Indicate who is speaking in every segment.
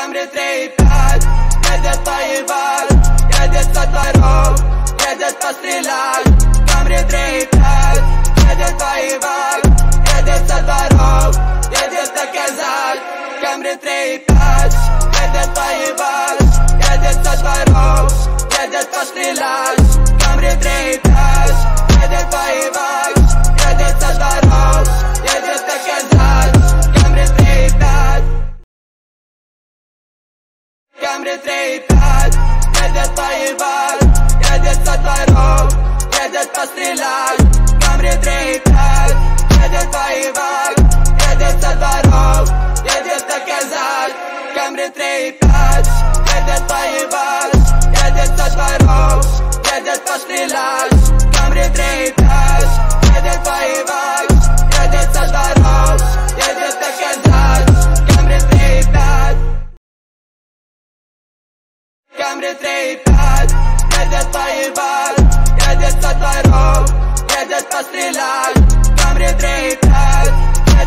Speaker 1: كاميرا ريبات يا طيبات يا ستارات يا تصريلات كاميرا ريبات يا طيبات يا ستارات يا تكازات كاميرا ريبات يا طيبات يا ستارات يا تصريلات كاميرا ريبات يا طيبات يا ستارات يا تكازات كاميرا ريبات كاميرا ريبات يا طيبات يا ستارات يا تصريلات كاميرا ريبات يا طيبات يا ستارات يا تكازات كاميرا ريبات يا طيبات يا ستارات يا تصريلات كاميرا ريبات يا طيبات يا ستارات يا تكازات كاميرا ريبات كاميرا ريبات يا طيبات يا ستارات يا تصريلات كاميرا ريبات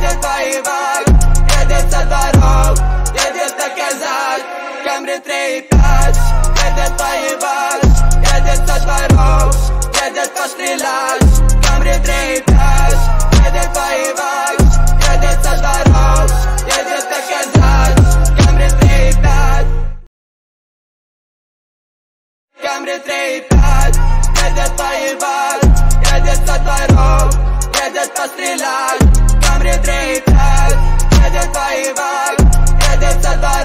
Speaker 1: يا طيبات يا ستارات يا تكازات كاميرا ريبات يا طيبات يا ستارات يا تصريلات كاميرا ريبات يا طيبات يا ستارات يا تكازات كاميرا ريبات كاميرا ريبات يا طيبات يا ستارات يا تصريلات كاميرا ريبات يا طيبات يا ستارات